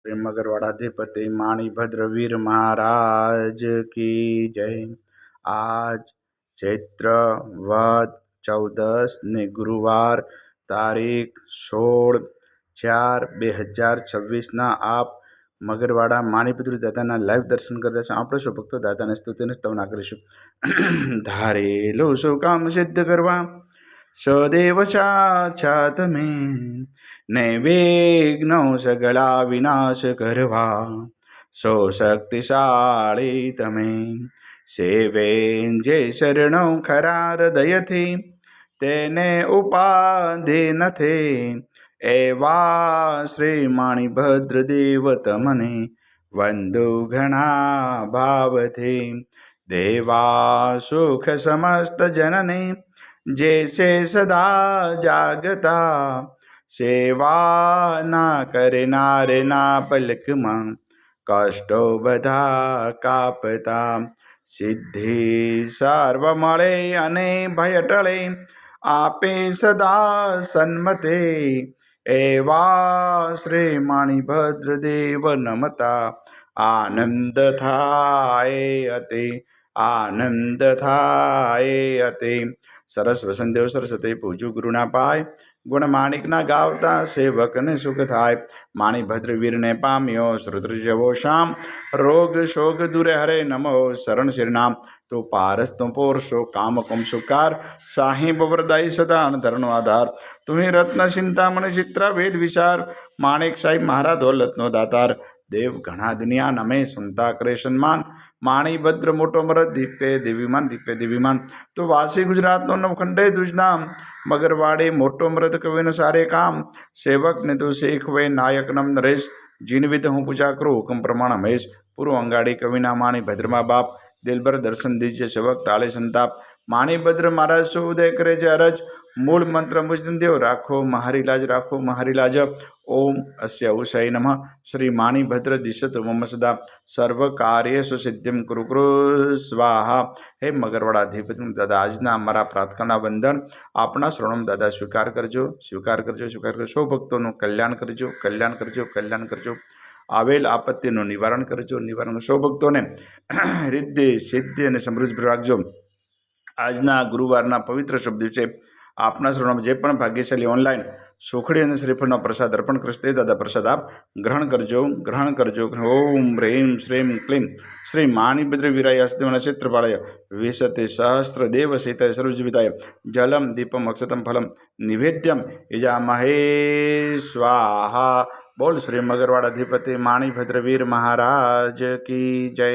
श्री मगरवाड़ाधिपति माणिभद्रवीर महाराज की जय। आज चैत्र वद 14 ने गुरुवार तारीख 16/4/2026 आप મગરવાડા માણીપુત્ર દાદાના લાઈવ દર્શન કરતા છો। આપણે સૌ ભક્તો દાદાને સ્તુતિને સ્તવના કરીશું। ધારેલું શું કામ સિદ્ધ કરવા સદેવ સાક્ષાત તમે, નૈવેગ્નો સગળા વિનાશ કરવા સો શક્તિશાળી તમે। સેવે જે શરણો ખરા હૃદયથી તેને ઉપાધિ નથી, એવા શ્રી માણિભદ્રદેવ તમને વંદુ ઘણા ભાવથી। દેવા સુખ સમસ્ત જનને જે છે સદા જાગતા, સેવા ના કરનારે ના પલકમાં કષ્ટો બધા કાપતા। સિદ્ધિ સર્વ મળે અને ભય ટળે, આપે સદા સન્મતે, એવા શ્રી માણિભદ્રદેવ નમતા આનંદ થાય અતિ, આનંદ થાય અતિ। સરસ વસંતદેવ સરસ્વતી પૂજુ ગુરુના પાય, ગુણ માણિકના ગાવતા સેવકને સુખ થાય। માણિભદ્રવીરને પામ્યો શ્રુદ્ર જવો શામ, રોગ શોગ દૂરે હરે નમો શરણ શિરનામ। તો પારસ તો પોરસો કામ કુમ સુકાર, સાહિબ વરદાઈ સદા ધરનો આધાર। તુહી રત્ન ચિંતામણી ચિત્રા વેદ વિચાર, માણેક સાહેબ મારા દોલતનો દાતાર। દેવ ઘણા દુનિયા નમે સુનતા કરે સન્માન, માણીભદ્ર મોટો મરદ દીપે દેવીમાન દીપે દેવીમાન। તો વાસી ગુજરાતનો નવખંડે દુજનામ, મગરવાડે મોટો મરદ કવિનો સારે કામ। સેવક ને તો શેખવે નાયક નમ નરેશ, જીનવિદ હું પૂજા કરું હુકમ પ્રમાણ હમેશ। પૂર્વ અંગાડી કવિના માણીભદ્રમાં બાપ, દિલબર દર્શન દીજે સેવક ટાળે સંતાપ। માણીભદ્ર મહારાજ શું ઉદય કરે છે અરજ, મૂળ મંત્ર મુજદેવ રાખો મહારી લાજ, રાખો મહારી લાજ। ઓમ અસ્ય ઉષય નમઃ શ્રી માણીભદ્ર દિશત મમ સદા, સર્વ કાર્યેષુ સિદ્ધિમ કુરુ કુરુ સ્વાહા। હે મગરવાડાધિપતિ દાદા, આજના અમારા પ્રાર્થના વંદન આપણા શ્રવણમ દાદા સ્વીકાર કરજો, સ્વીકાર કરજો, સ્વીકાર કરજો। સૌ ભક્તોનું કલ્યાણ કરજો, કલ્યાણ કરજો, કલ્યાણ કરજો। આવેલ આપત્તિનું નિવારણ કરજો, નિવારણ। સૌ ભક્તોને રિદ્ધિ સિદ્ધિ અને સમૃદ્ધિ રાખજો। આજના ગુરુવારના પવિત્ર શુભ દિવસે આપના શ્રવણમાં જે પણ ભાગ્યશાળી ઓનલાઈન સુખડી અને શ્રીફળનો પ્રસાદ અર્પણ કરશે તે દાદા પ્રસાદ આપ ગ્રહણ કરજો, ગ્રહણ કરજો। ઓમ હ્રીમ શ્રીમ ક્લીમ શ્રી માણીભદ્ર વીરાય હસ્તેવ નક્ષત્રપાળાય વિશતે સહસ્ત્ર દેવ સીતાય સર્વજીવિતાય જલમ દીપમ અક્ષતમ ફલમ નિવેદ્યમ યજામહે સ્વાહા। બોલ શ્રી મગરવાડાધિપતિ માણીભદ્ર વીર મહારાજ કી જય।